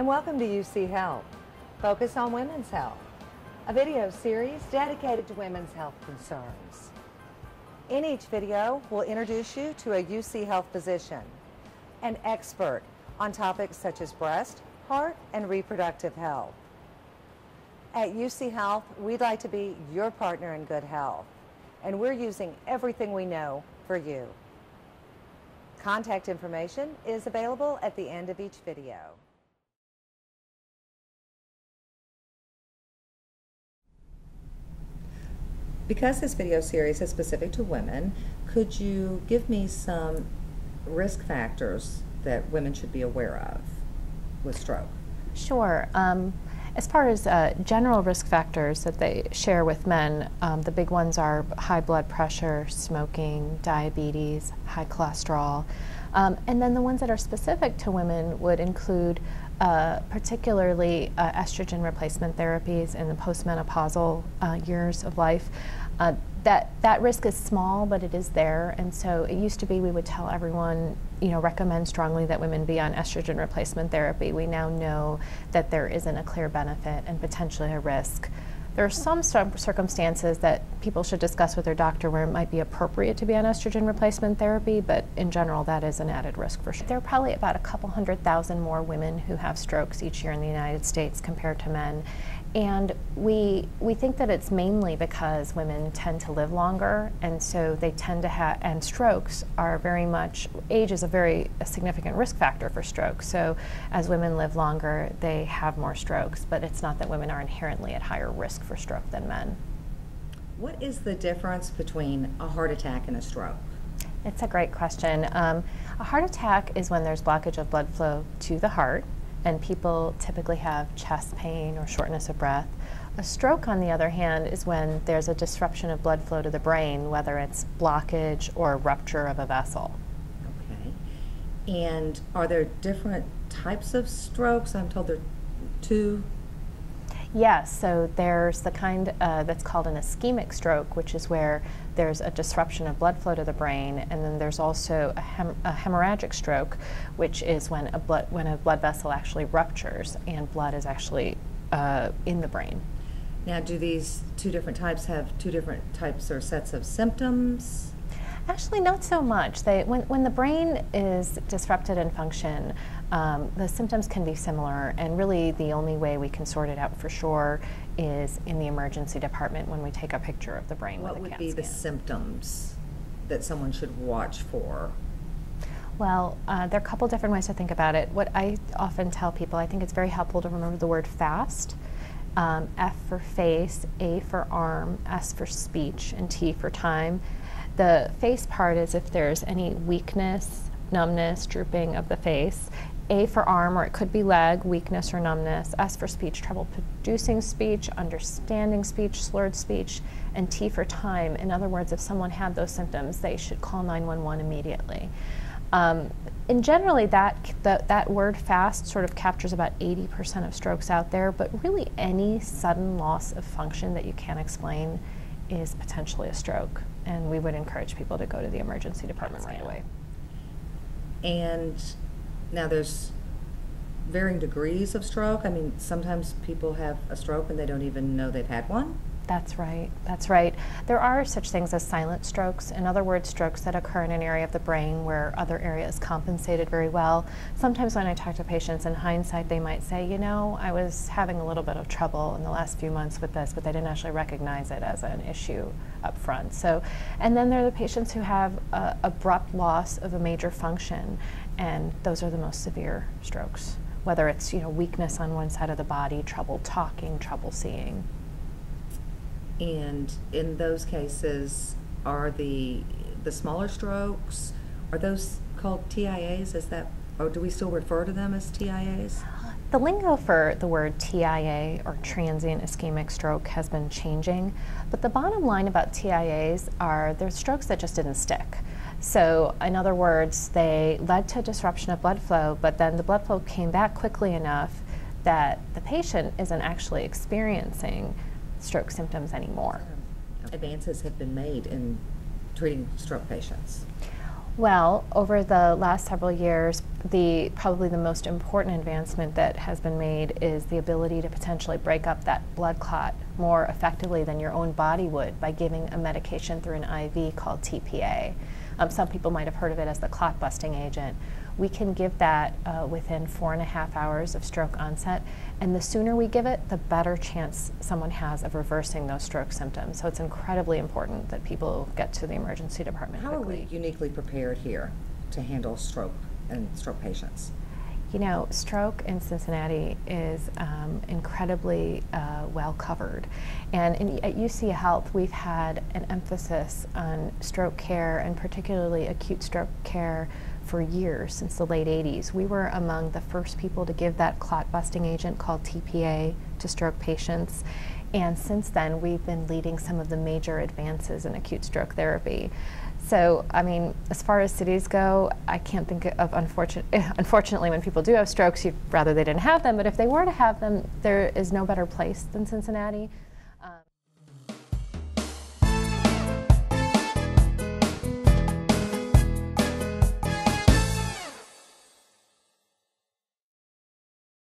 and welcome to UC Health, Focus on Women's Health, a video series dedicated to women's health concerns. In each video, we'll introduce you to a UC Health physician, an expert on topics such as breast, heart, and reproductive health. At UC Health, we'd like to be your partner in good health, and we're using everything we know for you. Contact information is available at the end of each video. Because this video series is specific to women, could you give me some risk factors that women should be aware of with stroke? Sure. As far as general risk factors that they share with men, the big ones are high blood pressure, smoking, diabetes, high cholesterol. And then the ones that are specific to women would include particularly estrogen replacement therapies in the postmenopausal years of life. That risk is small, but it is there, and so it used to be we would tell everyone, recommend strongly that women be on estrogen replacement therapy. We now know that there isn't a clear benefit and potentially a risk. There are some circumstances that people should discuss with their doctor where it might be appropriate to be on estrogen replacement therapy, but in general that is an added risk for sure. There are probably about a couple 100,000 more women who have strokes each year in the United States compared to men. And we think that it's mainly because women tend to live longer, and so they tend to have, and strokes are very much, age is a significant risk factor for stroke. So as women live longer, they have more strokes, but it's not that women are inherently at higher risk for stroke than men. What is the difference between a heart attack and a stroke? It's a great question. A heart attack is when there's blockage of blood flow to the heart, and people typically have chest pain or shortness of breath. A stroke, on the other hand, is when there's a disruption of blood flow to the brain, whether it's blockage or rupture of a vessel. Okay. And are there different types of strokes? I'm told there are two. Yes, so there's the kind that's called an ischemic stroke, which is where there's a disruption of blood flow to the brain, and then there's also a hemorrhagic stroke, which is when a blood vessel actually ruptures and blood is actually in the brain. Now, do these two different types have two different types or sets of symptoms? Actually, not so much. When the brain is disrupted in function, the symptoms can be similar, and really the only way we can sort it out for sure is in the emergency department when we take a picture of the brain with a CAT scan. What would be the symptoms that someone should watch for? Well, there are a couple different ways to think about it. What I often tell people, I think it's very helpful to remember the word FAST. F for face, A for arm, S for speech, and T for time. The face part is if there's any weakness, numbness, drooping of the face. A for arm, or it could be leg, weakness or numbness. S for speech, trouble producing speech, understanding speech, slurred speech. And T for time. In other words, if someone had those symptoms, they should call 911 immediately. And generally, that word FAST sort of captures about 80% of strokes out there, but really any sudden loss of function that you can't explain is potentially a stroke. And we would encourage people to go to the emergency department right away. And now there's varying degrees of stroke. I mean, sometimes people have a stroke and they don't even know they've had one. That's right. That's right. There are such things as silent strokes. In other words, strokes that occur in an area of the brain where other areas compensated very well. Sometimes when I talk to patients, in hindsight, they might say, I was having a little bit of trouble in the last few months with this, but they didn't actually recognize it as an issue up front. So, and then there are the patients who have abrupt loss of a major function, and those are the most severe strokes, whether it's weakness on one side of the body, trouble talking, trouble seeing. And in those cases, are the smaller strokes, are those called TIAs? Or do we still refer to them as TIAs? The lingo for the word TIA, or transient ischemic stroke, has been changing, but the bottom line about TIAs are they're strokes that just didn't stick. So in other words, they led to disruption of blood flow, but then the blood flow came back quickly enough that the patient isn't actually experiencing stroke symptoms anymore. Advances have been made in treating stroke patients. Well, over the last several years, probably the most important advancement that has been made is the ability to potentially break up that blood clot more effectively than your own body would by giving a medication through an IV called TPA. Some people might have heard of it as the clot-busting agent. We can give that within 4.5 hours of stroke onset, and the sooner we give it, the better chance someone has of reversing those stroke symptoms. So it's incredibly important that people get to the emergency department How quickly. are we uniquely prepared here to handle stroke and stroke patients? You know, stroke in Cincinnati is incredibly well covered. And at UC Health, we've had an emphasis on stroke care, and particularly acute stroke care, for years, since the late 80s. We were among the first people to give that clot-busting agent called TPA to stroke patients. And since then, we've been leading some of the major advances in acute stroke therapy. So, I mean, as far as cities go, I can't think of, unfortunately, when people do have strokes, you'd rather they didn't have them, but if they were to have them, there is no better place than Cincinnati.